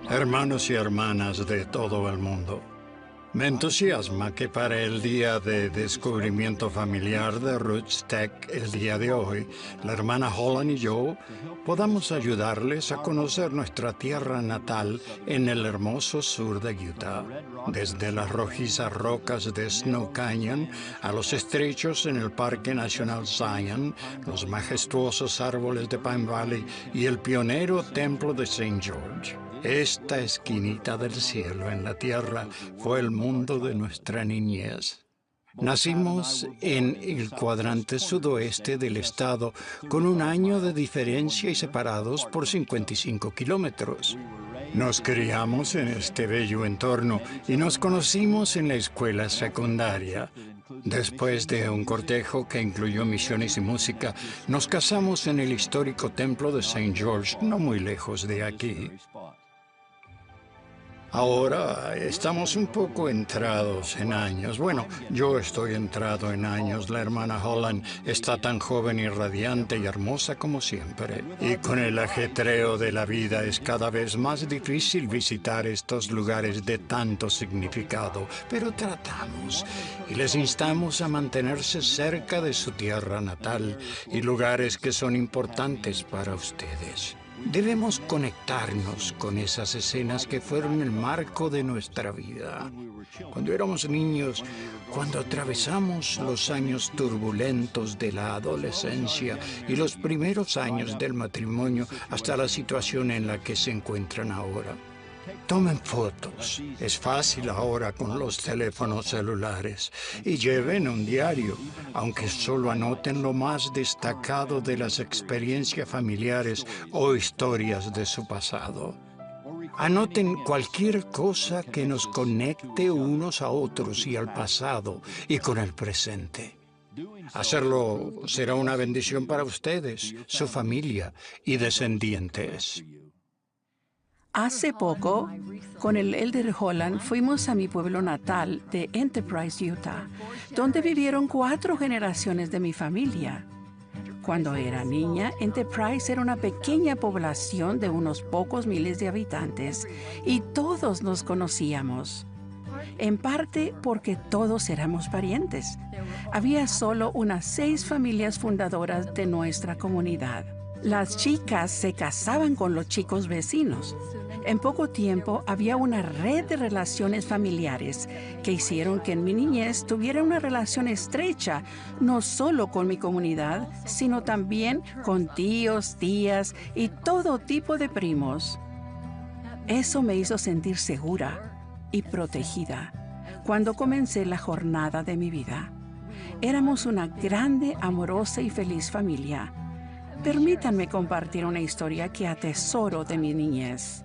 Hermanos y hermanas de todo el mundo, me entusiasma que para el Día de Descubrimiento Familiar de Roots Tech, el día de hoy, la hermana Holland y yo podamos ayudarles a conocer nuestra tierra natal en el hermoso sur de Utah. Desde las rojizas rocas de Snow Canyon a los estrechos en el Parque Nacional Zion, los majestuosos árboles de Pine Valley y el pionero templo de St. George. Esta esquinita del cielo en la tierra fue el mundo de nuestra niñez. Nacimos en el cuadrante sudoeste del estado con un año de diferencia y separados por 55 kilómetros. Nos criamos en este bello entorno y nos conocimos en la escuela secundaria. Después de un cortejo que incluyó misiones y música, nos casamos en el histórico templo de St. George, no muy lejos de aquí. Ahora estamos un poco entrados en años. Bueno, yo estoy entrado en años. La hermana Holland está tan joven y radiante y hermosa como siempre. Y con el ajetreo de la vida es cada vez más difícil visitar estos lugares de tanto significado. Pero tratamos y les instamos a mantenerse cerca de su tierra natal y lugares que son importantes para ustedes. Debemos conectarnos con esas escenas que fueron el marco de nuestra vida. Cuando éramos niños, cuando atravesamos los años turbulentos de la adolescencia y los primeros años del matrimonio hasta la situación en la que se encuentran ahora. Tomen fotos. Es fácil ahora con los teléfonos celulares. Y lleven un diario, aunque solo anoten lo más destacado de las experiencias familiares o historias de su pasado. Anoten cualquier cosa que nos conecte unos a otros y al pasado y con el presente. Hacerlo será una bendición para ustedes, su familia y descendientes. Hace poco, con el Elder Holland, fuimos a mi pueblo natal de Enterprise, Utah, donde vivieron 4 generaciones de mi familia. Cuando era niña, Enterprise era una pequeña población de unos pocos miles de habitantes y todos nos conocíamos. En parte porque todos éramos parientes. Había solo unas 6 familias fundadoras de nuestra comunidad. Las chicas se casaban con los chicos vecinos. En poco tiempo había una red de relaciones familiares que hicieron que en mi niñez tuviera una relación estrecha, no solo con mi comunidad, sino también con tíos, tías y todo tipo de primos. Eso me hizo sentir segura y protegida cuando comencé la jornada de mi vida. Éramos una grande, amorosa y feliz familia. Permítanme compartir una historia que atesoro de mi niñez.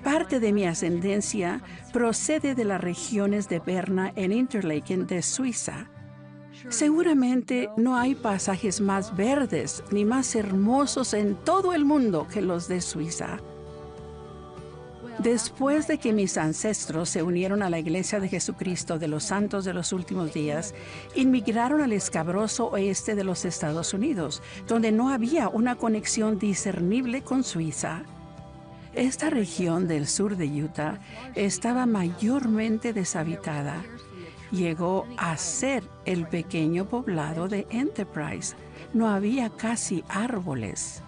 Parte de mi ascendencia procede de las regiones de Berna en Interlaken de Suiza. Seguramente no hay pasajes más verdes ni más hermosos en todo el mundo que los de Suiza. Después de que mis ancestros se unieron a la Iglesia de Jesucristo de los Santos de los Últimos Días, inmigraron al escabroso oeste de los Estados Unidos, donde no había una conexión discernible con Suiza. Esta región del sur de Utah estaba mayormente deshabitada. Llegó a ser el pequeño poblado de Enterprise. No había casi árboles.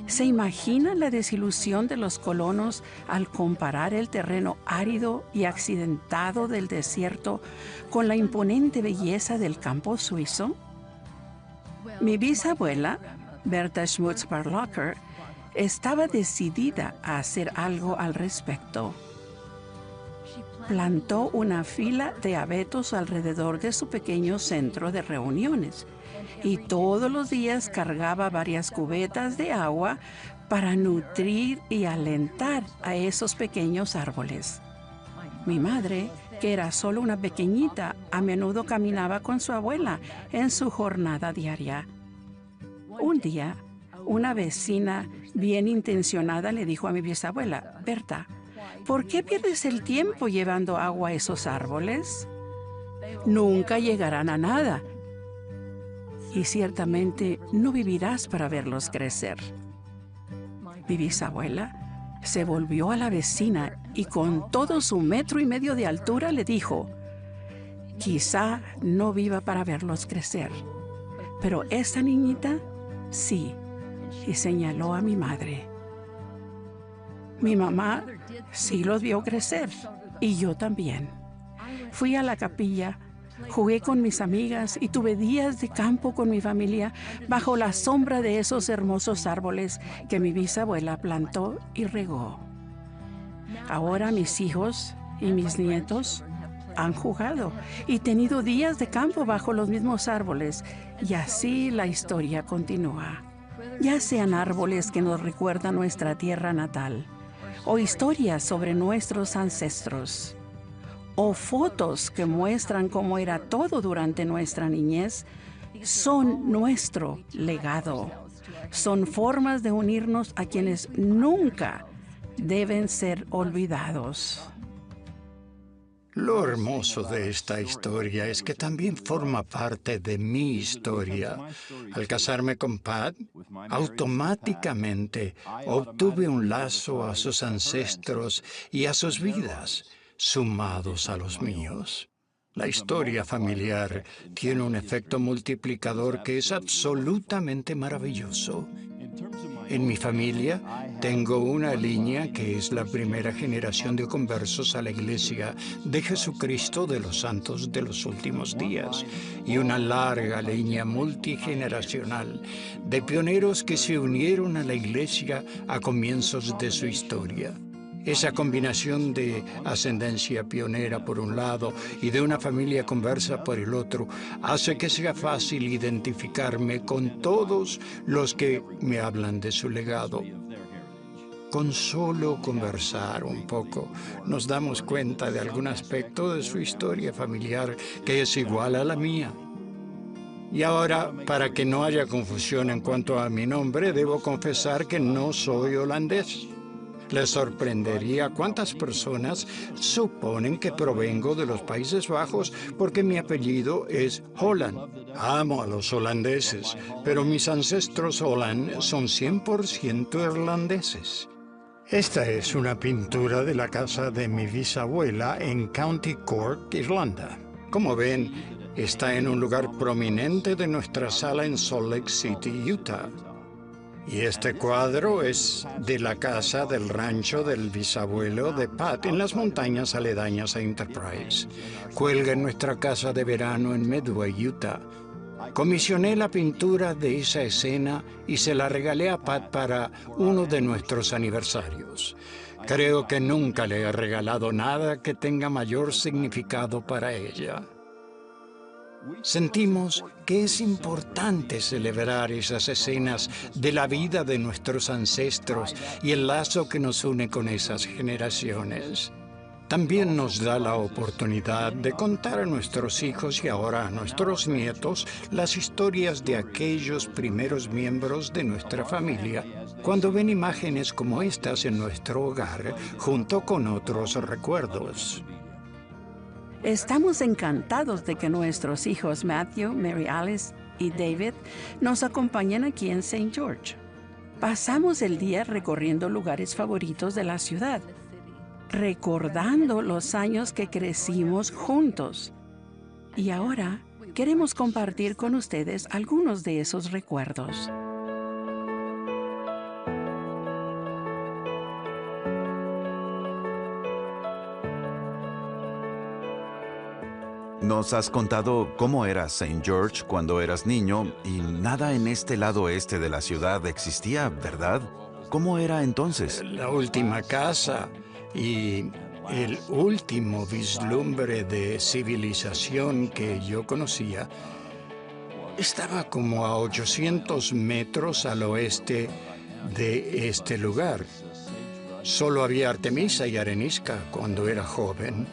¿Se imaginan la desilusión de los colonos al comparar el terreno árido y accidentado del desierto con la imponente belleza del campo suizo? Mi bisabuela, Berta Schmutz-Barlocker, estaba decidida a hacer algo al respecto. Plantó una fila de abetos alrededor de su pequeño centro de reuniones y todos los días cargaba varias cubetas de agua para nutrir y alentar a esos pequeños árboles. Mi madre, que era solo una pequeñita, a menudo caminaba con su abuela en su jornada diaria. Un día, una vecina bien intencionada le dijo a mi bisabuela: «Berta, ¿por qué pierdes el tiempo llevando agua a esos árboles? Nunca llegarán a nada. Y ciertamente no vivirás para verlos crecer». Mi bisabuela Se volvió a la vecina y con todo su 1,5 metros de altura le dijo: quizá no viva para verlos crecer, pero esa niñita sí, y señaló a mi madre. Mi mamá sí los vio crecer, y yo también. Fui a la capilla, jugué con mis amigas y tuve días de campo con mi familia bajo la sombra de esos hermosos árboles que mi bisabuela plantó y regó. Ahora mis hijos y mis nietos han jugado y tenido días de campo bajo los mismos árboles, y así la historia continúa. Ya sean árboles que nos recuerdan nuestra tierra natal, o historias sobre nuestros ancestros, o fotos que muestran cómo era todo durante nuestra niñez, son nuestro legado. Son formas de unirnos a quienes nunca deben ser olvidados. Lo hermoso de esta historia es que también forma parte de mi historia. Al casarme con Pat, automáticamente obtuve un lazo a sus ancestros y a sus vidas, sumados a los míos. La historia familiar tiene un efecto multiplicador que es absolutamente maravilloso. En mi familia tengo una línea que es la primera generación de conversos a la Iglesia de Jesucristo de los Santos de los Últimos Días y una larga línea multigeneracional de pioneros que se unieron a la Iglesia a comienzos de su historia. Esa combinación de ascendencia pionera por un lado y de una familia conversa por el otro hace que sea fácil identificarme con todos los que me hablan de su legado. Con solo conversar un poco, nos damos cuenta de algún aspecto de su historia familiar que es igual a la mía. Y ahora, para que no haya confusión en cuanto a mi nombre, debo confesar que no soy holandés. Les sorprendería cuántas personas suponen que provengo de los Países Bajos porque mi apellido es Holland. Amo a los holandeses, pero mis ancestros Holland son 100% irlandeses. Esta es una pintura de la casa de mi bisabuela en County Cork, Irlanda. Como ven, está en un lugar prominente de nuestra sala en Salt Lake City, Utah. Y este cuadro es de la casa del rancho del bisabuelo de Pat en las montañas aledañas a Enterprise. Cuelga en nuestra casa de verano en Medway, Utah. Comisioné la pintura de esa escena y se la regalé a Pat para uno de nuestros aniversarios. Creo que nunca le he regalado nada que tenga mayor significado para ella. Sentimos que es importante celebrar esas escenas de la vida de nuestros ancestros y el lazo que nos une con esas generaciones. También nos da la oportunidad de contar a nuestros hijos y ahora a nuestros nietos las historias de aquellos primeros miembros de nuestra familia cuando ven imágenes como estas en nuestro hogar junto con otros recuerdos. Estamos encantados de que nuestros hijos Matthew, Mary Alice y David nos acompañen aquí en St. George. Pasamos el día recorriendo lugares favoritos de la ciudad, recordando los años que crecimos juntos. Y ahora queremos compartir con ustedes algunos de esos recuerdos. Nos has contado cómo era St. George cuando eras niño y nada en este lado oeste de la ciudad existía, ¿verdad? ¿Cómo era entonces? La última casa y el último vislumbre de civilización que yo conocía estaba como a 800 metros al oeste de este lugar. Solo había artemisa y arenisca cuando era joven.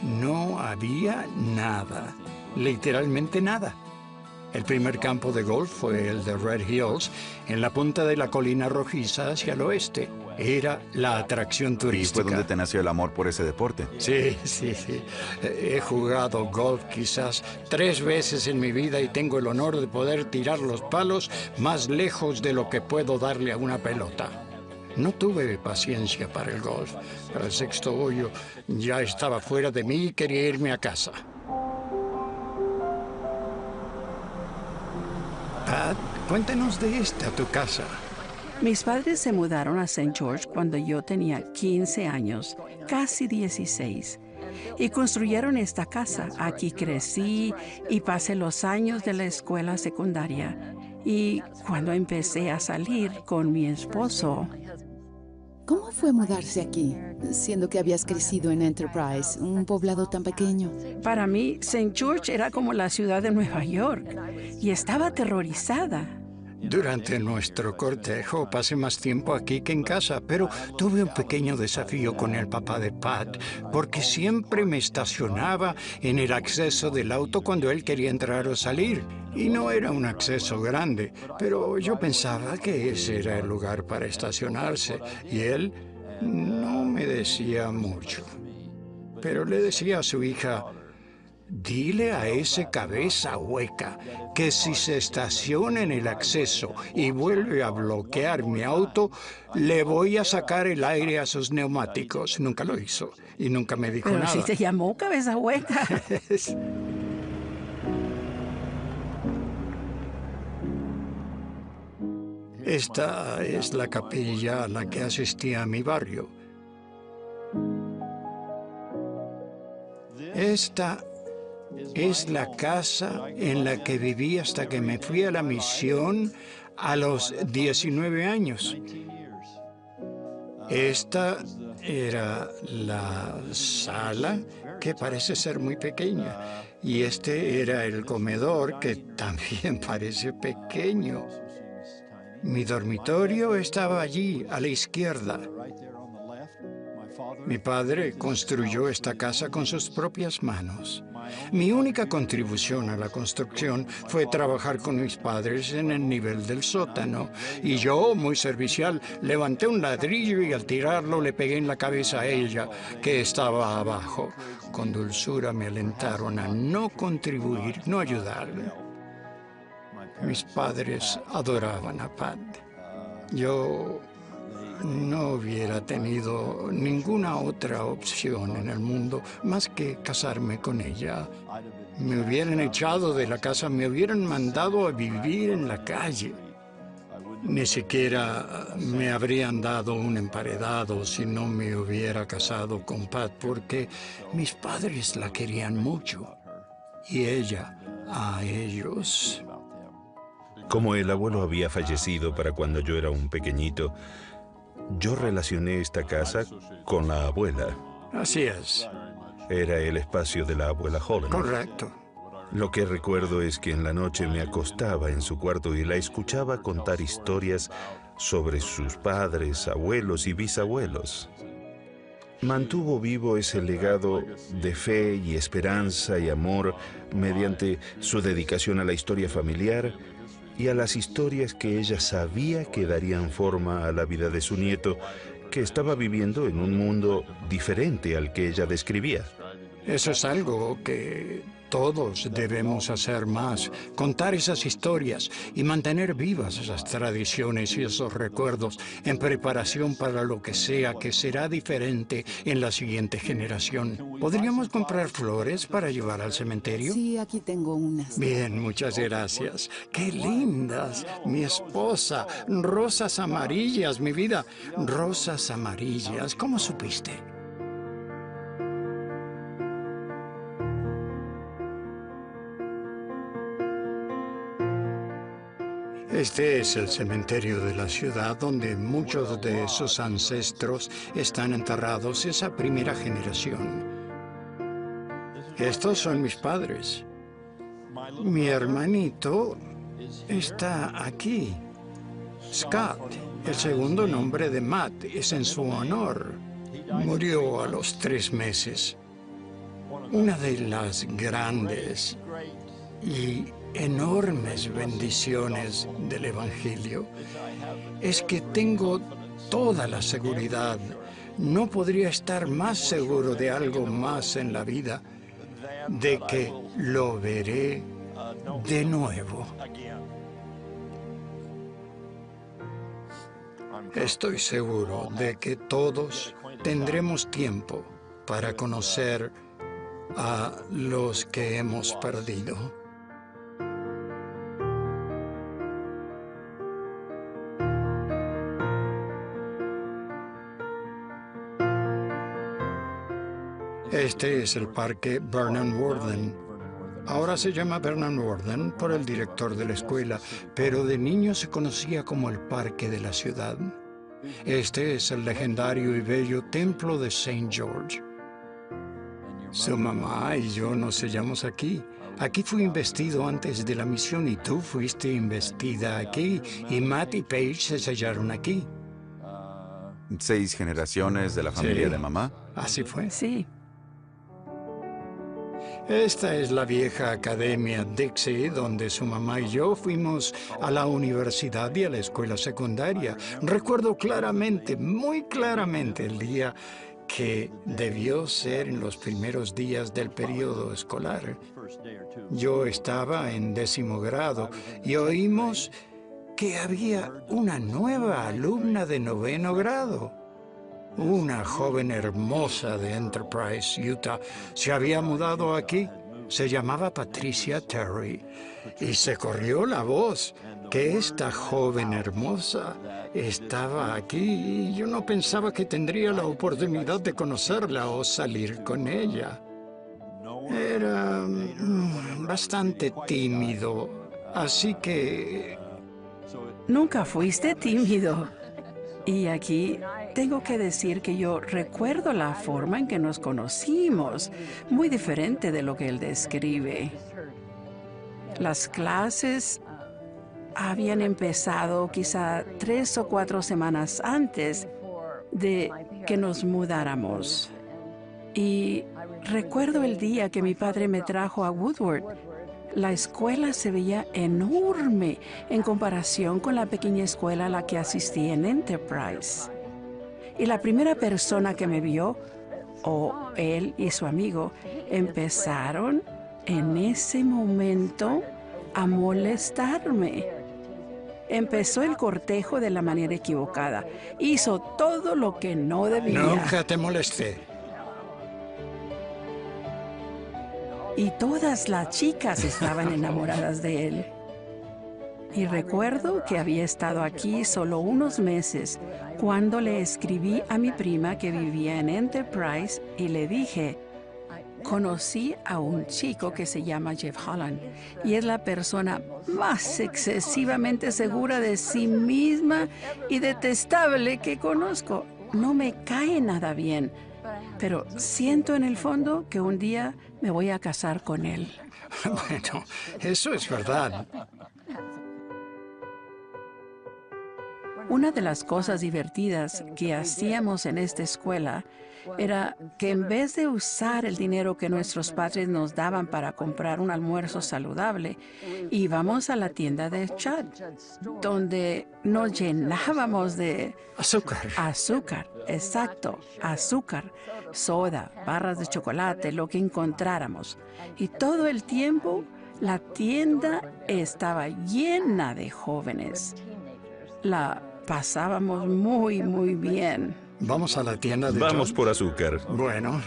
No había nada, literalmente nada. El primer campo de golf fue el de Red Hills, en la punta de la colina rojiza hacia el oeste. Era la atracción turística. ¿Y fue donde te nació el amor por ese deporte? Sí. He jugado golf quizás 3 veces en mi vida y tengo el honor de poder tirar los palos más lejos de lo que puedo darle a una pelota. No tuve paciencia para el golf. Para el sexto hoyo ya estaba fuera de mí y quería irme a casa. Pat, cuéntanos de tu casa. Mis padres se mudaron a St. George cuando yo tenía 15 años, casi 16, y construyeron esta casa. Aquí crecí y pasé los años de la escuela secundaria. Y cuando empecé a salir con mi esposo... ¿Cómo fue mudarse aquí, siendo que habías crecido en Enterprise, un poblado tan pequeño? Para mí, St. George era como la ciudad de Nueva York y estaba aterrorizada. Durante nuestro cortejo pasé más tiempo aquí que en casa, pero tuve un pequeño desafío con el papá de Pat, porque siempre me estacionaba en el acceso del auto cuando él quería entrar o salir. Y no era un acceso grande, pero yo pensaba que ese era el lugar para estacionarse, y él no me decía mucho. Pero le decía a su hija: dile a ese cabeza hueca que si se estaciona en el acceso y vuelve a bloquear mi auto, le voy a sacar el aire a sus neumáticos. Nunca lo hizo y nunca me dijo Pero nada. si te llamó cabeza hueca. Esta es la capilla a la que asistía a mi barrio. Esta es la casa en la que viví hasta que me fui a la misión a los 19 años. Esta era la sala, que parece ser muy pequeña, y este era el comedor, que también parece pequeño. Mi dormitorio estaba allí, a la izquierda. Mi padre construyó esta casa con sus propias manos. Mi única contribución a la construcción fue trabajar con mis padres en el nivel del sótano. Y yo, muy servicial, levanté un ladrillo y al tirarlo le pegué en la cabeza a ella, que estaba abajo. Con dulzura me alentaron a no contribuir, no ayudarle. Mis padres adoraban a Pat. Yo no hubiera tenido ninguna otra opción en el mundo más que casarme con ella. Me hubieran echado de la casa, me hubieran mandado a vivir en la calle. Ni siquiera me habrían dado un emparedado si no me hubiera casado con Pat, porque mis padres la querían mucho y ella a ellos. Como el abuelo había fallecido para cuando yo era un pequeñito, yo relacioné esta casa con la abuela. Así es. Era el espacio de la abuela Holland. Correcto. Lo que recuerdo es que en la noche me acostaba en su cuarto y la escuchaba contar historias sobre sus padres, abuelos y bisabuelos. Mantuvo vivo ese legado de fe y esperanza y amor mediante su dedicación a la historia familiar y a las historias que ella sabía que darían forma a la vida de su nieto, que estaba viviendo en un mundo diferente al que ella describía. Eso es algo que todos debemos hacer más, contar esas historias y mantener vivas esas tradiciones y esos recuerdos en preparación para lo que sea que será diferente en la siguiente generación. ¿Podríamos comprar flores para llevar al cementerio? Sí, aquí tengo unas. Bien, muchas gracias. ¡Qué lindas! Mi esposa, rosas amarillas, mi vida. Rosas amarillas. ¿Cómo supiste? Este es el cementerio de la ciudad donde muchos de sus ancestros están enterrados, esa primera generación. Estos son mis padres. Mi hermanito está aquí. Scott, el segundo nombre de Matt, es en su honor. Murió a los 3 meses. Una de las grandes y enormes bendiciones del Evangelio es que tengo toda la seguridad. No podría estar más seguro de algo más en la vida, de que lo veré de nuevo. Estoy seguro de que todos tendremos tiempo para conocer a los que hemos perdido. Este es el parque Vernon Warden. Ahora se llama Vernon Warden por el director de la escuela, pero de niño se conocía como el Parque de la Ciudad. Este es el legendario y bello Templo de St. George. Su mamá y yo nos sellamos aquí. Aquí fui investido antes de la misión y tú fuiste investida aquí. Y Matt y Paige se sellaron aquí. 6 generaciones de la familia Sí. de mamá. Así fue. Sí. Esta es la vieja Academia Dixie, donde su mamá y yo fuimos a la universidad y a la escuela secundaria. Recuerdo claramente, muy claramente, el día que debió ser en los primeros días del periodo escolar. Yo estaba en 10º grado y oímos que había una nueva alumna de 9º grado. Una joven hermosa de Enterprise, Utah, se había mudado aquí. Se llamaba Patricia Terry. Y se corrió la voz que esta joven hermosa estaba aquí y yo no pensaba que tendría la oportunidad de conocerla o salir con ella. Era bastante tímido, así que... Nunca fuiste tímido. Y aquí tengo que decir que yo recuerdo la forma en que nos conocimos, muy diferente de lo que él describe. Las clases habían empezado quizá 3 o 4 semanas antes de que nos mudáramos. Y recuerdo el día que mi padre me trajo a Woodward. La escuela se veía enorme en comparación con la pequeña escuela a la que asistí en Enterprise. Y la primera persona que me vio, o él y su amigo, empezaron en ese momento a molestarme. Empezó el cortejo de la manera equivocada. Hizo todo lo que no debía. Nunca te molesté. Y todas las chicas estaban enamoradas de él. Y recuerdo que había estado aquí solo unos meses cuando le escribí a mi prima que vivía en Enterprise y le dije, conocí a un chico que se llama Jeff Holland y es la persona más excesivamente segura de sí misma y detestable que conozco. No me cae nada bien, pero siento en el fondo que un día me voy a casar con él. Bueno, eso es verdad. Una de las cosas divertidas que hacíamos en esta escuela era que en vez de usar el dinero que nuestros padres nos daban para comprar un almuerzo saludable, íbamos a la tienda de Chad, donde nos llenábamos de Azúcar. azúcar, exacto, azúcar, soda, barras de chocolate, lo que encontráramos. Y todo el tiempo la tienda estaba llena de jóvenes. La pasábamos muy, muy bien. Vamos a la tienda de Vamos John. por azúcar. Bueno,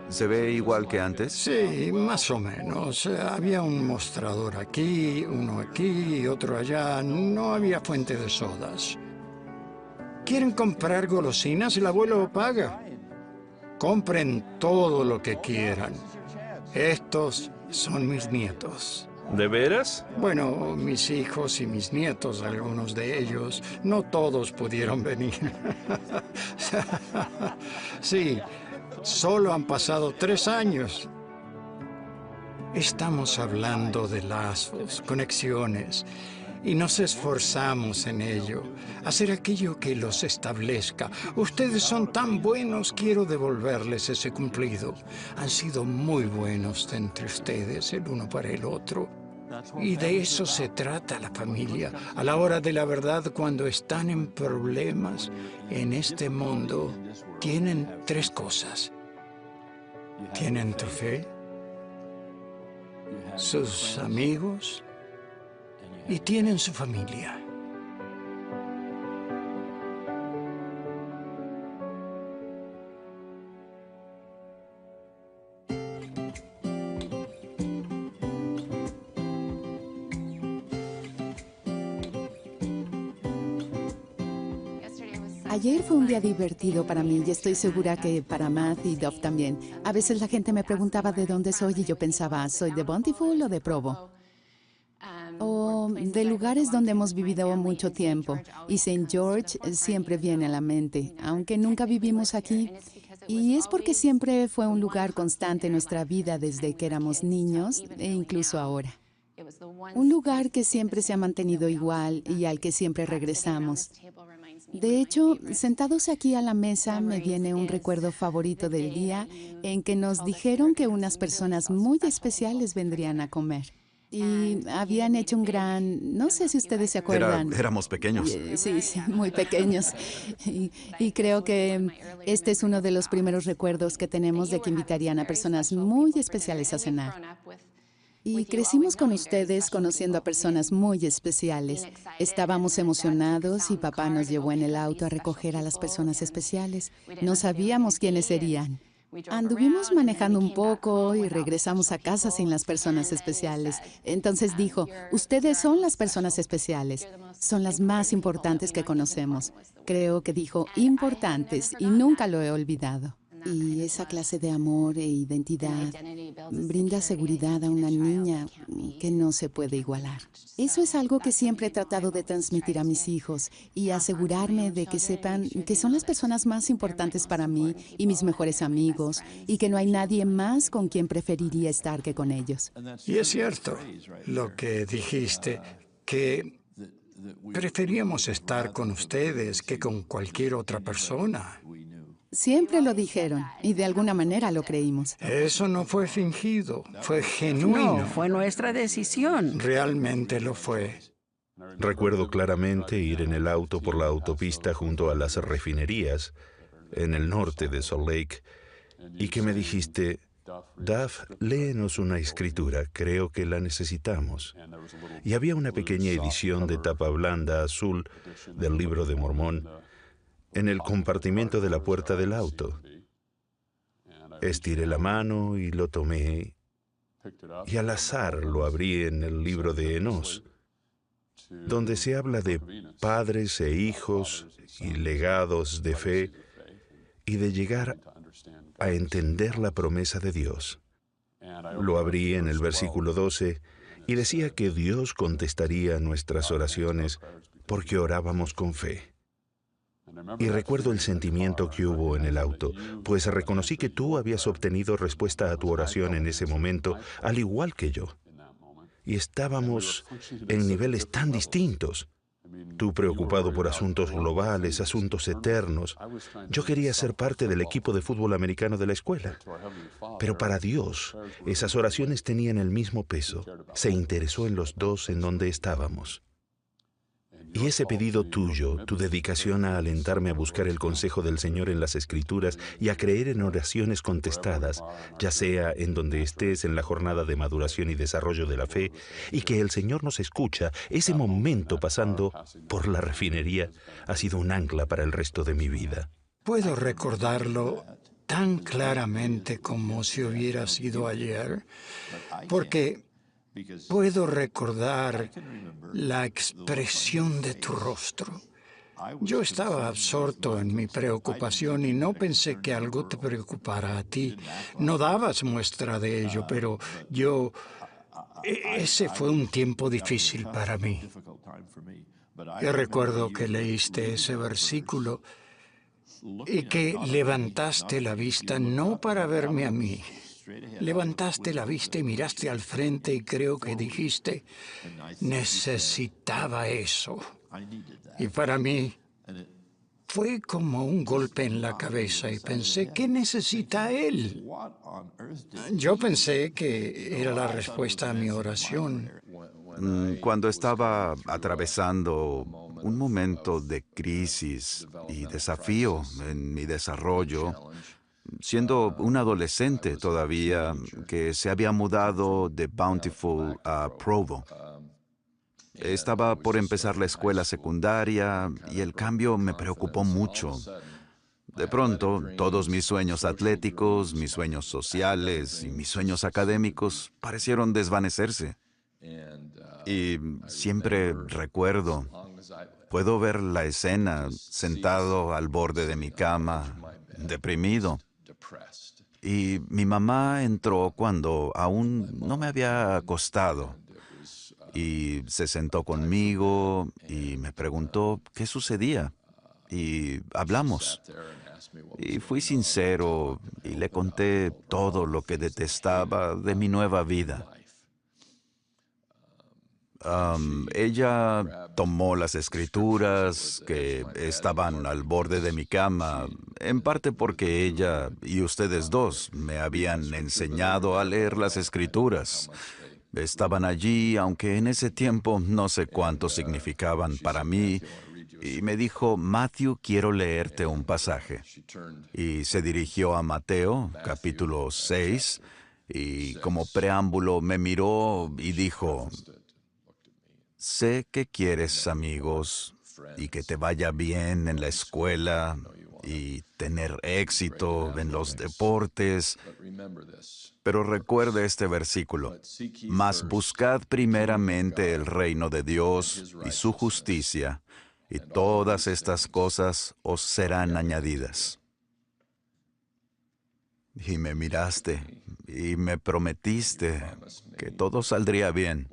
¿Se ve igual que antes? sí, más o menos. Había un mostrador aquí, uno aquí y otro allá. No había fuente de sodas. ¿Quieren comprar golosinas? El abuelo paga. Compren todo lo que quieran. Estos son mis nietos. ¿De veras? Bueno, mis hijos y mis nietos, algunos de ellos, no todos pudieron venir. Sí, solo han pasado 3 años. Estamos hablando de lazos, conexiones, y nos esforzamos en ello, hacer aquello que los establezca. Ustedes son tan buenos, quiero devolverles ese cumplido. Han sido muy buenos entre ustedes, el uno para el otro. Y de eso se trata la familia. A la hora de la verdad, cuando están en problemas en este mundo, tienen 3 cosas. Tienen tu fe, sus amigos y tienen su familia. Ayer fue un día divertido para mí y estoy segura que para Matt y Dove también. A veces la gente me preguntaba de dónde soy y yo pensaba, ¿soy de Bountiful o de Provo? O de lugares donde hemos vivido mucho tiempo. Y St. George siempre viene a la mente, aunque nunca vivimos aquí. Y es porque siempre fue un lugar constante en nuestra vida desde que éramos niños e incluso ahora. Un lugar que siempre se ha mantenido igual y al que siempre regresamos. De hecho, sentados aquí a la mesa me viene un recuerdo favorito del día en que nos dijeron que unas personas muy especiales vendrían a comer. Y habían hecho un gran... No sé si ustedes se acuerdan. Éramos pequeños. Sí, muy pequeños. Y creo que este es uno de los primeros recuerdos que tenemos de que invitarían a personas muy especiales a cenar. Y crecimos con ustedes conociendo a personas muy especiales. Estábamos emocionados y papá nos llevó en el auto a recoger a las personas especiales. No sabíamos quiénes serían. Anduvimos manejando un poco y regresamos a casa sin las personas especiales. Entonces dijo, ustedes son las personas especiales. Son las más importantes que conocemos. Creo que dijo importantes y nunca lo he olvidado. Y esa clase de amor e identidad brinda seguridad a una niña que no se puede igualar. Eso es algo que siempre he tratado de transmitir a mis hijos y asegurarme de que sepan que son las personas más importantes para mí y mis mejores amigos y que no hay nadie más con quien preferiría estar que con ellos. Y es cierto lo que dijiste, que preferíamos estar con ustedes que con cualquier otra persona. Siempre lo dijeron y de alguna manera lo creímos. Eso no fue fingido, fue genuino. No, fue nuestra decisión. Realmente lo fue. Recuerdo claramente ir en el auto por la autopista junto a las refinerías en el norte de Salt Lake y que me dijiste, Duff, léenos una escritura, creo que la necesitamos. Y había una pequeña edición de tapa blanda azul del Libro de Mormón en el compartimento de la puerta del auto. Estiré la mano y lo tomé, y al azar lo abrí en el libro de Enós, donde se habla de padres e hijos y legados de fe y de llegar a entender la promesa de Dios. Lo abrí en el versículo 12 y decía que Dios contestaría nuestras oraciones porque orábamos con fe. Y recuerdo el sentimiento que hubo en el auto, pues reconocí que tú habías obtenido respuesta a tu oración en ese momento, al igual que yo. Y estábamos en niveles tan distintos. Tú preocupado por asuntos globales, asuntos eternos. Yo quería ser parte del equipo de fútbol americano de la escuela. Pero para Dios, esas oraciones tenían el mismo peso. Se interesó en los dos en donde estábamos. Y ese pedido tuyo, tu dedicación a alentarme a buscar el consejo del Señor en las Escrituras y a creer en oraciones contestadas, ya sea en donde estés en la jornada de maduración y desarrollo de la fe, y que el Señor nos escucha, ese momento pasando por la refinería ha sido un ancla para el resto de mi vida. Puedo recordarlo tan claramente como si hubiera sido ayer, porque puedo recordar la expresión de tu rostro. Yo estaba absorto en mi preocupación y no pensé que algo te preocupara a ti. No dabas muestra de ello, pero ese fue un tiempo difícil para mí. Y recuerdo que leíste ese versículo y que levantaste la vista no para verme a mí. Levantaste la vista y miraste al frente y creo que dijiste, necesitaba eso. Y para mí fue como un golpe en la cabeza y pensé, ¿qué necesita él? Yo pensé que era la respuesta a mi oración. Cuando estaba atravesando un momento de crisis y desafío en mi desarrollo, siendo un adolescente todavía, que se había mudado de Bountiful a Provo. Estaba por empezar la escuela secundaria y el cambio me preocupó mucho. De pronto, todos mis sueños atléticos, mis sueños sociales y mis sueños académicos parecieron desvanecerse. Y siempre recuerdo, puedo ver la escena sentado al borde de mi cama, deprimido. Y mi mamá entró cuando aún no me había acostado. Y se sentó conmigo y me preguntó qué sucedía. Y hablamos. Y fui sincero y le conté todo lo que detestaba de mi nueva vida. Ella tomó las escrituras que estaban al borde de mi cama, en parte porque ella y ustedes dos me habían enseñado a leer las escrituras. Estaban allí, aunque en ese tiempo no sé cuánto significaban para mí, y me dijo, Matthew, quiero leerte un pasaje. Y se dirigió a Mateo, capítulo 6, y como preámbulo me miró y dijo, sé que quieres amigos y que te vaya bien en la escuela y tener éxito en los deportes, pero recuerda este versículo, mas buscad primeramente el reino de Dios y su justicia, y todas estas cosas os serán añadidas. Y me miraste y me prometiste que todo saldría bien.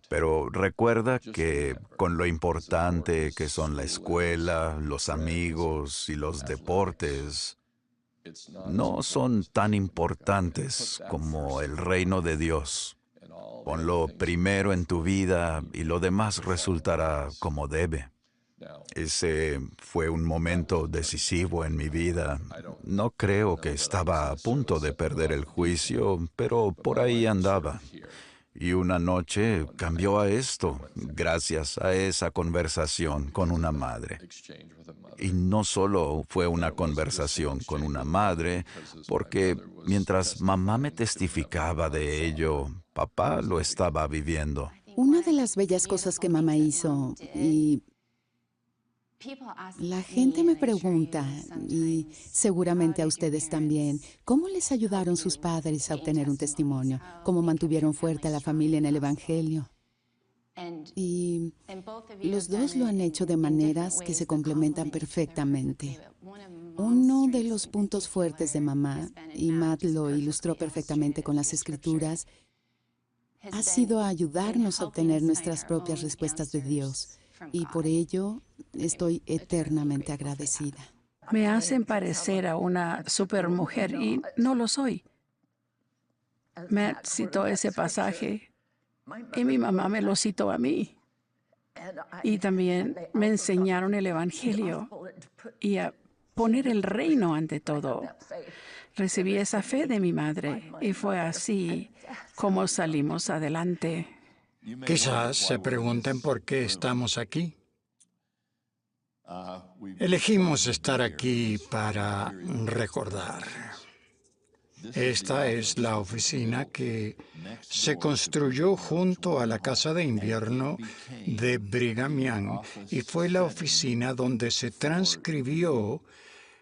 Pero recuerda que con lo importante que son la escuela, los amigos y los deportes, no son tan importantes como el reino de Dios. Ponlo primero en tu vida y lo demás resultará como debe. Ese fue un momento decisivo en mi vida. No creo que estaba a punto de perder el juicio, pero por ahí andaba. Y una noche cambió a esto, gracias a esa conversación con una madre. Y no solo fue una conversación con una madre, porque mientras mamá me testificaba de ello, papá lo estaba viviendo. Una de las bellas cosas que mamá hizo, y la gente me pregunta, y seguramente a ustedes también, ¿cómo les ayudaron sus padres a obtener un testimonio? ¿Cómo mantuvieron fuerte a la familia en el Evangelio? Y los dos lo han hecho de maneras que se complementan perfectamente. Uno de los puntos fuertes de mamá, y Matt lo ilustró perfectamente con las Escrituras, ha sido ayudarnos a obtener nuestras propias respuestas de Dios. Y por ello estoy eternamente agradecida. Me hacen parecer a una supermujer y no lo soy. Matt citó ese pasaje y mi mamá me lo citó a mí. Y también me enseñaron el Evangelio y a poner el reino ante todo. Recibí esa fe de mi madre y fue así como salimos adelante. Quizás se pregunten por qué estamos aquí. Elegimos estar aquí para recordar. Esta es la oficina que se construyó junto a la casa de invierno de Brigham Young y fue la oficina donde se transcribió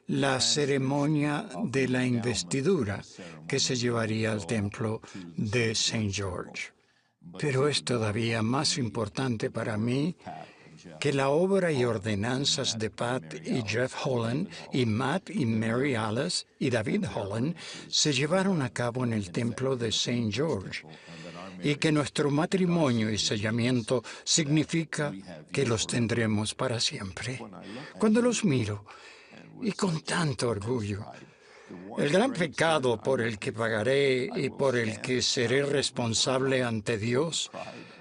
la ceremonia de la investidura que se llevaría al templo de St. George. Pero es todavía más importante para mí que la obra y ordenanzas de Pat y Jeff Holland y Matt y Mary Alice y David Holland se llevaron a cabo en el templo de St. George y que nuestro matrimonio y sellamiento significa que los tendremos para siempre. Cuando los miro, y con tanto orgullo, el gran pecado por el que pagaré y por el que seré responsable ante Dios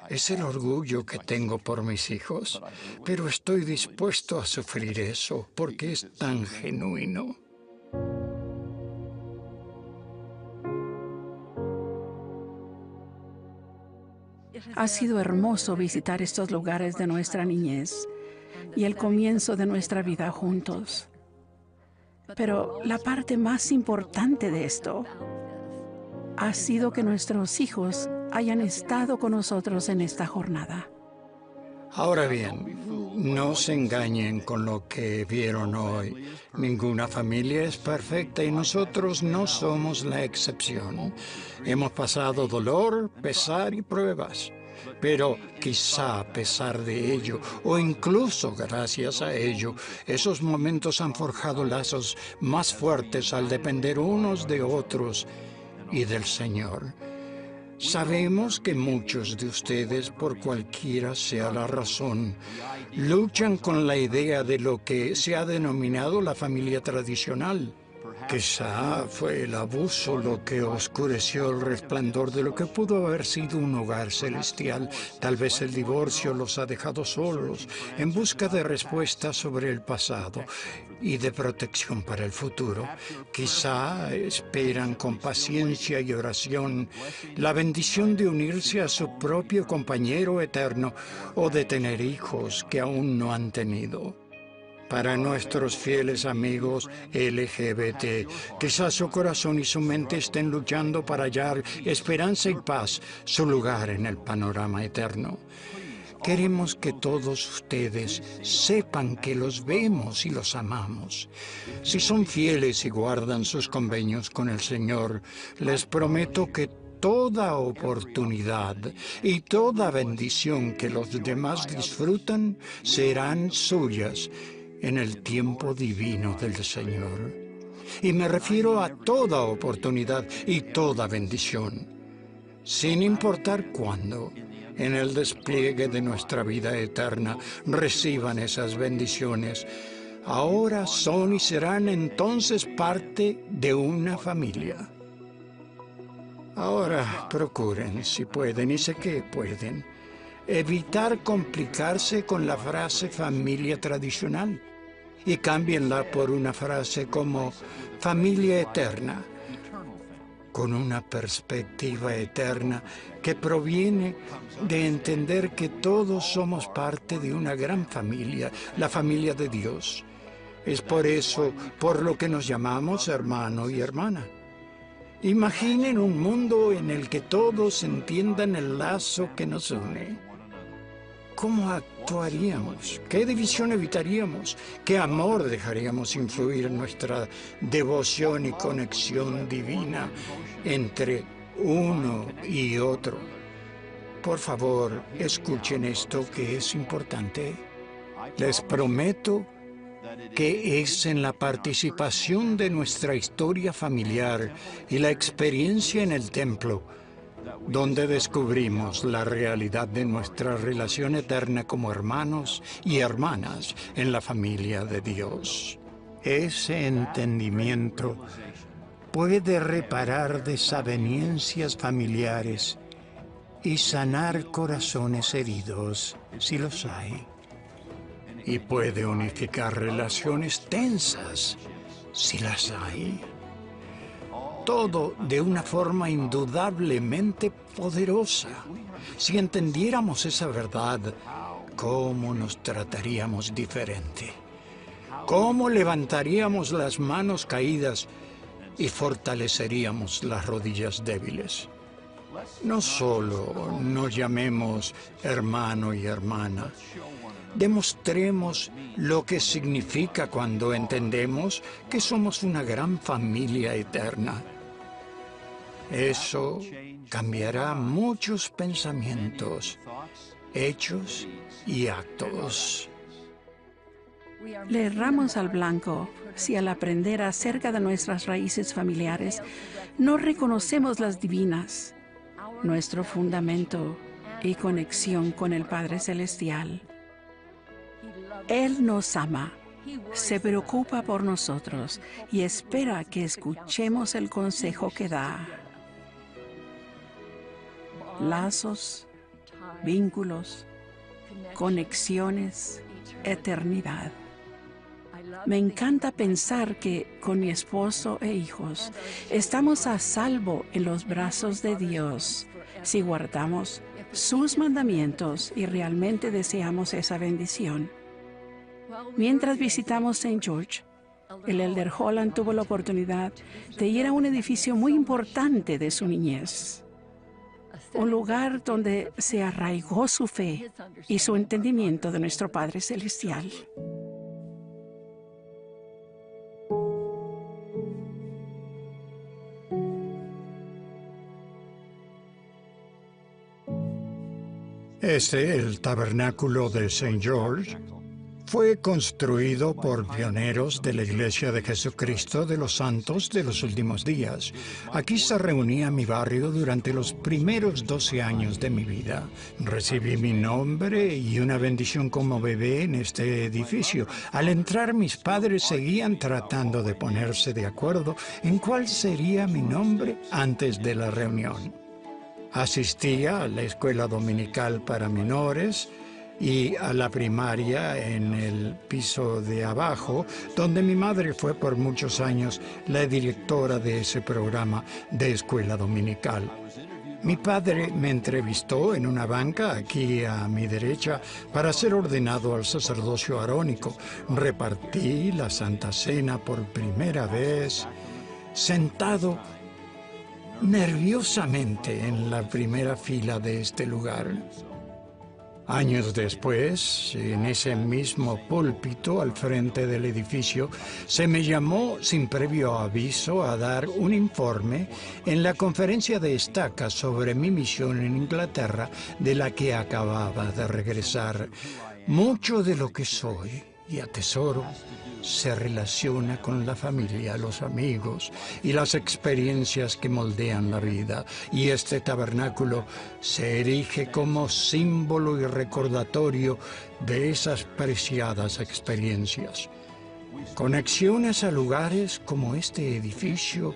es el orgullo que tengo por mis hijos, pero estoy dispuesto a sufrir eso porque es tan genuino. Ha sido hermoso visitar estos lugares de nuestra niñez y el comienzo de nuestra vida juntos. Pero la parte más importante de esto ha sido que nuestros hijos hayan estado con nosotros en esta jornada. Ahora bien, no se engañen con lo que vieron hoy. Ninguna familia es perfecta y nosotros no somos la excepción. Hemos pasado dolor, pesar y pruebas. Pero quizá a pesar de ello, o incluso gracias a ello, esos momentos han forjado lazos más fuertes al depender unos de otros y del Señor. Sabemos que muchos de ustedes, por cualquiera sea la razón, luchan con la idea de lo que se ha denominado la familia tradicional. Quizá fue el abuso lo que oscureció el resplandor de lo que pudo haber sido un hogar celestial. Tal vez el divorcio los ha dejado solos, en busca de respuestas sobre el pasado y de protección para el futuro. Quizá esperan con paciencia y oración la bendición de unirse a su propio compañero eterno o de tener hijos que aún no han tenido. Para nuestros fieles amigos LGBT, quizás su corazón y su mente estén luchando para hallar esperanza y paz, su lugar en el panorama eterno. Queremos que todos ustedes sepan que los vemos y los amamos. Si son fieles y guardan sus convenios con el Señor, les prometo que toda oportunidad y toda bendición que los demás disfrutan serán suyas en el tiempo divino del Señor. Y me refiero a toda oportunidad y toda bendición, sin importar cuándo, en el despliegue de nuestra vida eterna, reciban esas bendiciones. Ahora son y serán entonces parte de una familia. Ahora procuren, si pueden, y sé que pueden, evitar complicarse con la frase familia tradicional y cámbienla por una frase como familia eterna, con una perspectiva eterna que proviene de entender que todos somos parte de una gran familia, la familia de Dios. Es por eso por lo que nos llamamos hermano y hermana. Imaginen un mundo en el que todos entiendan el lazo que nos une. ¿Cómo actuaríamos? ¿Qué división evitaríamos? ¿Qué amor dejaríamos influir en nuestra devoción y conexión divina entre uno y otro? Por favor, escuchen esto que es importante. Les prometo que es en la participación de nuestra historia familiar y la experiencia en el templo donde descubrimos la realidad de nuestra relación eterna como hermanos y hermanas en la familia de Dios. Ese entendimiento puede reparar desavenencias familiares y sanar corazones heridos, si los hay. Y puede unificar relaciones tensas, si las hay. Todo de una forma indudablemente poderosa. Si entendiéramos esa verdad, ¿cómo nos trataríamos diferente? ¿Cómo levantaríamos las manos caídas y fortaleceríamos las rodillas débiles? No solo nos llamemos hermano y hermana, demostremos lo que significa cuando entendemos que somos una gran familia eterna. Eso cambiará muchos pensamientos, hechos y actos. Le erramos al blanco si al aprender acerca de nuestras raíces familiares no reconocemos las divinas, nuestro fundamento y conexión con el Padre Celestial. Él nos ama, se preocupa por nosotros y espera que escuchemos el consejo que da. Lazos, vínculos, conexiones, eternidad. Me encanta pensar que con mi esposo e hijos estamos a salvo en los brazos de Dios si guardamos sus mandamientos y realmente deseamos esa bendición. Mientras visitamos St. George, El elder Holland tuvo la oportunidad de ir a un edificio muy importante de su niñez. Un lugar donde se arraigó su fe y su entendimiento de nuestro Padre Celestial. El tabernáculo de St. George, fue construido por pioneros de la Iglesia de Jesucristo de los Santos de los Últimos Días. Aquí se reunía mi barrio durante los primeros 12 años de mi vida. Recibí mi nombre y una bendición como bebé en este edificio. Al entrar, mis padres seguían tratando de ponerse de acuerdo en cuál sería mi nombre antes de la reunión. Asistía a la escuela dominical para menores y a la primaria en el piso de abajo, donde mi madre fue por muchos años la directora de ese programa de escuela dominical. Mi padre me entrevistó en una banca aquí a mi derecha para ser ordenado al sacerdocio arónico. Repartí la Santa Cena por primera vez, sentado nerviosamente en la primera fila de este lugar. Años después, en ese mismo púlpito al frente del edificio, se me llamó sin previo aviso a dar un informe en la conferencia de Estaca sobre mi misión en Inglaterra, de la que acababa de regresar. Mucho de lo que soy y atesoro se relaciona con la familia, los amigos y las experiencias que moldean la vida. Y este tabernáculo se erige como símbolo y recordatorio de esas preciadas experiencias. Conexiones a lugares como este edificio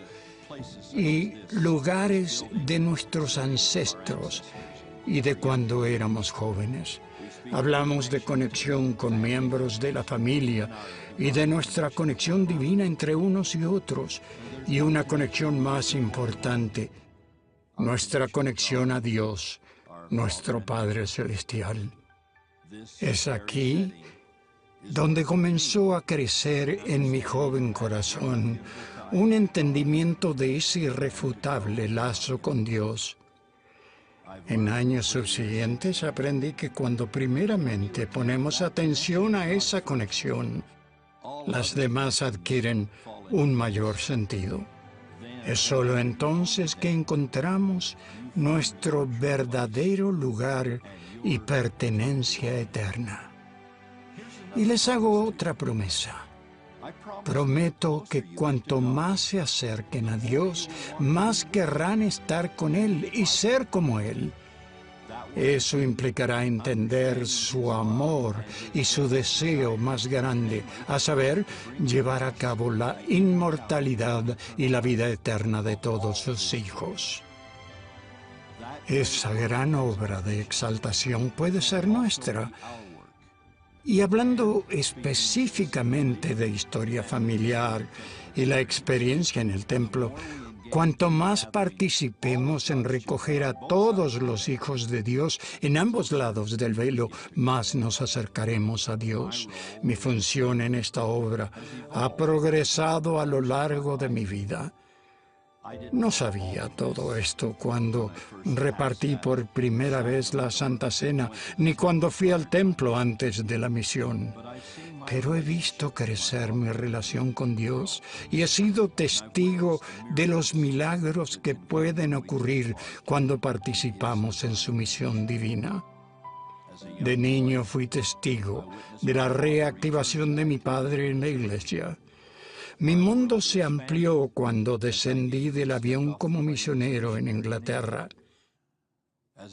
y lugares de nuestros ancestros y de cuando éramos jóvenes. Hablamos de conexión con miembros de la familia y de nuestra conexión divina entre unos y otros, y una conexión más importante, nuestra conexión a Dios, nuestro Padre Celestial. Es aquí donde comenzó a crecer en mi joven corazón un entendimiento de ese irrefutable lazo con Dios. En años subsiguientes aprendí que cuando primeramente ponemos atención a esa conexión, las demás adquieren un mayor sentido. Es solo entonces que encontramos nuestro verdadero lugar y pertenencia eterna. Y les hago otra promesa. Prometo que cuanto más se acerquen a Dios, más querrán estar con Él y ser como Él. Eso implicará entender su amor y su deseo más grande, a saber, llevar a cabo la inmortalidad y la vida eterna de todos sus hijos. Esa gran obra de exaltación puede ser nuestra. Y hablando específicamente de historia familiar y la experiencia en el templo, cuanto más participemos en recoger a todos los hijos de Dios en ambos lados del velo, más nos acercaremos a Dios. Mi función en esta obra ha progresado a lo largo de mi vida. No sabía todo esto cuando repartí por primera vez la Santa Cena, ni cuando fui al templo antes de la misión. Pero he visto crecer mi relación con Dios y he sido testigo de los milagros que pueden ocurrir cuando participamos en su misión divina. De niño fui testigo de la reactivación de mi padre en la iglesia. Mi mundo se amplió cuando descendí del avión como misionero en Inglaterra.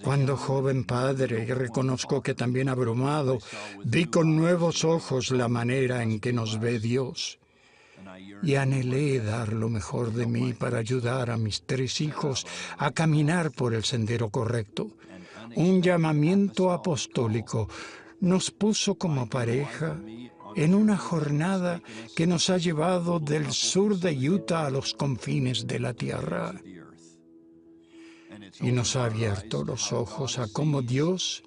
Cuando joven padre, y reconozco que también abrumado, vi con nuevos ojos la manera en que nos ve Dios. Y anhelé dar lo mejor de mí para ayudar a mis 3 hijos a caminar por el sendero correcto. Un llamamiento apostólico nos puso como pareja en una jornada que nos ha llevado del sur de Utah a los confines de la tierra. Y nos ha abierto los ojos a cómo Dios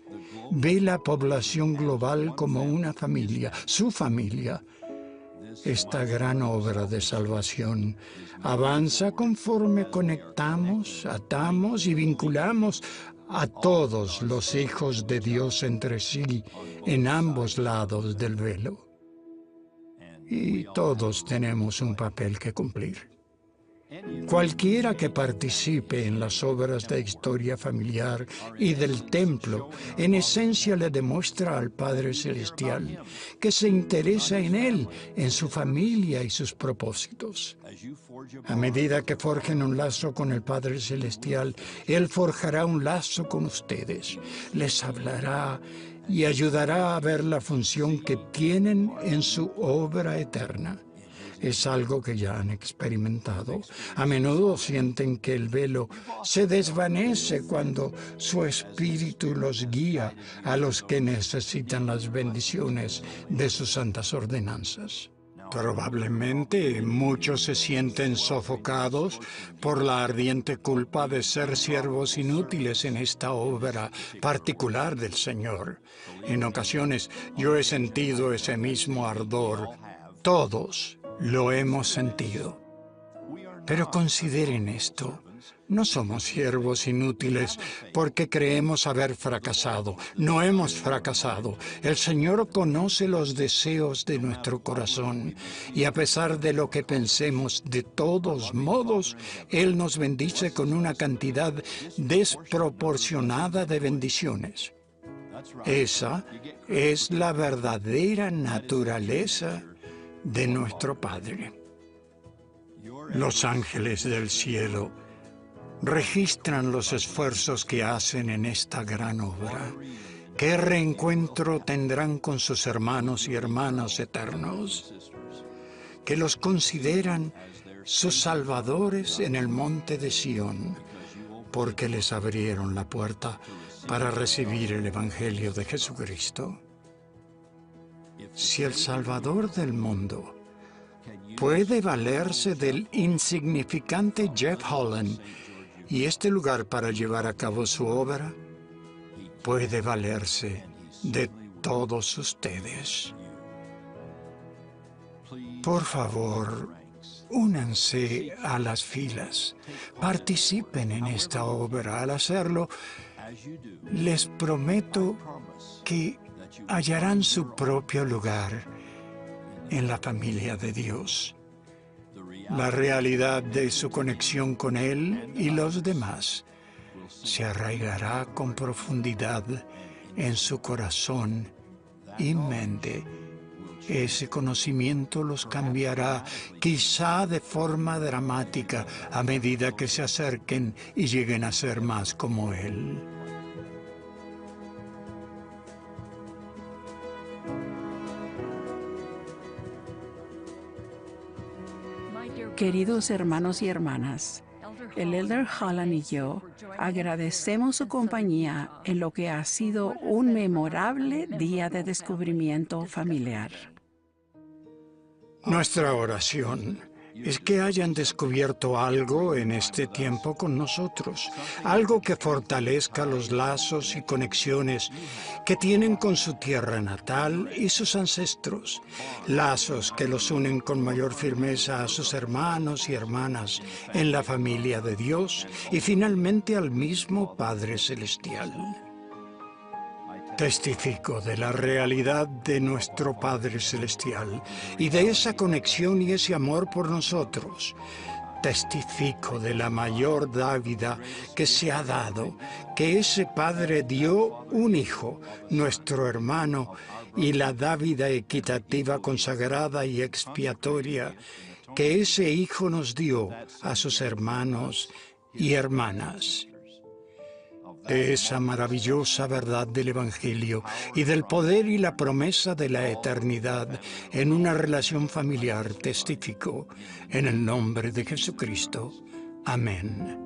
ve la población global como una familia, su familia. esta gran obra de salvación avanza conforme conectamos, atamos y vinculamos a todos los hijos de Dios entre sí en ambos lados del velo. Y todos tenemos un papel que cumplir. Cualquiera que participe en las obras de historia familiar y del templo, en esencia le demuestra al Padre Celestial que se interesa en él, en su familia y sus propósitos. A medida que forjen un lazo con el Padre Celestial, Él forjará un lazo con ustedes, les hablará y ayudará a ver la función que tienen en su obra eterna. Es algo que ya han experimentado. A menudo sienten que el velo se desvanece cuando su espíritu los guía a los que necesitan las bendiciones de sus santas ordenanzas. Probablemente muchos se sienten sofocados por la ardiente culpa de ser siervos inútiles en esta obra particular del Señor. En ocasiones yo he sentido ese mismo ardor. Todos lo hemos sentido. Pero consideren esto. No somos siervos inútiles porque creemos haber fracasado. No hemos fracasado. El Señor conoce los deseos de nuestro corazón y a pesar de lo que pensemos, de todos modos, Él nos bendice con una cantidad desproporcionada de bendiciones. Esa es la verdadera naturaleza de nuestro Padre. Los ángeles del cielo registran los esfuerzos que hacen en esta gran obra. ¿Qué reencuentro tendrán con sus hermanos y hermanas eternos? Que los consideran sus salvadores en el monte de Sión, porque les abrieron la puerta para recibir el Evangelio de Jesucristo. Si el Salvador del mundo puede valerse del insignificante Jeff Holland y este lugar para llevar a cabo su obra, puede valerse de todos ustedes. Por favor, únanse a las filas, participen en esta obra. Al hacerlo, les prometo que hallarán su propio lugar en la familia de Dios. La realidad de su conexión con Él y los demás se arraigará con profundidad en su corazón y mente. Ese conocimiento los cambiará, quizá de forma dramática, a medida que se acerquen y lleguen a ser más como Él. Queridos hermanos y hermanas, el Elder Holland y yo agradecemos su compañía en lo que ha sido un memorable día de descubrimiento familiar. Nuestra oración es que hayan descubierto algo en este tiempo con nosotros, algo que fortalezca los lazos y conexiones que tienen con su tierra natal y sus ancestros, lazos que los unen con mayor firmeza a sus hermanos y hermanas en la familia de Dios y finalmente al mismo Padre Celestial. Testifico de la realidad de nuestro Padre Celestial y de esa conexión y ese amor por nosotros. Testifico de la mayor dávida que se ha dado, que ese Padre dio un Hijo, nuestro hermano, y la dávida equitativa, consagrada y expiatoria que ese Hijo nos dio a sus hermanos y hermanas. De esa maravillosa verdad del Evangelio y del poder y la promesa de la eternidad en una relación familiar testifico en el nombre de Jesucristo. Amén.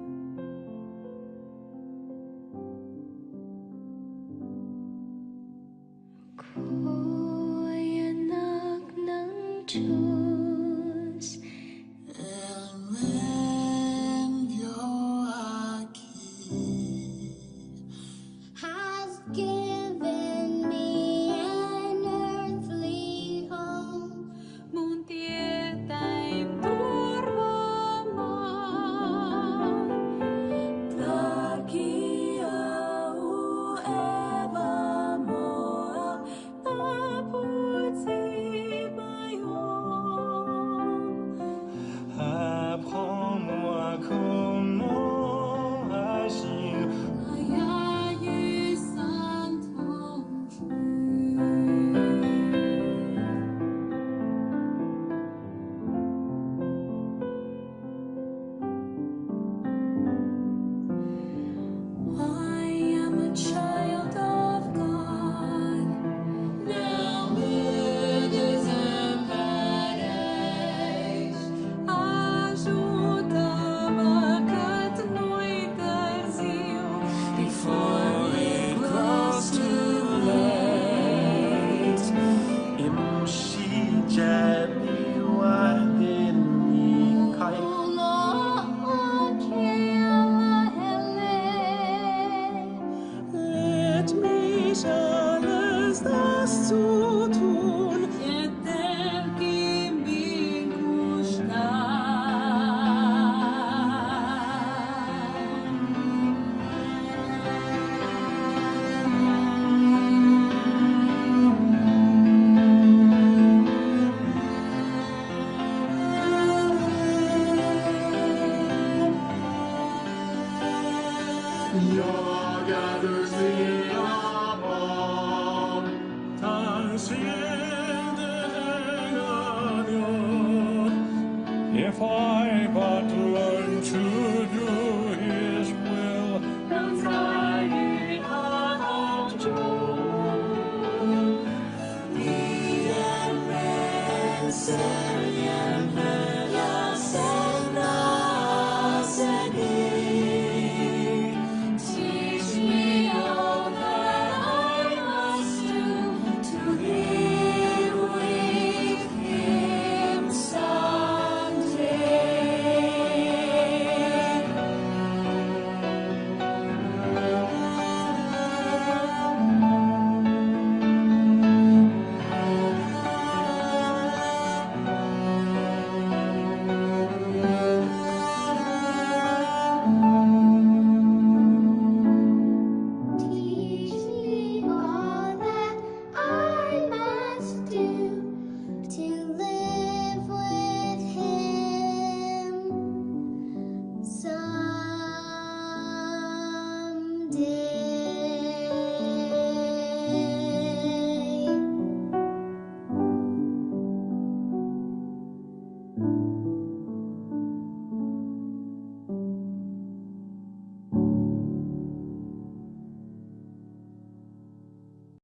Given me an earthly home, munti If I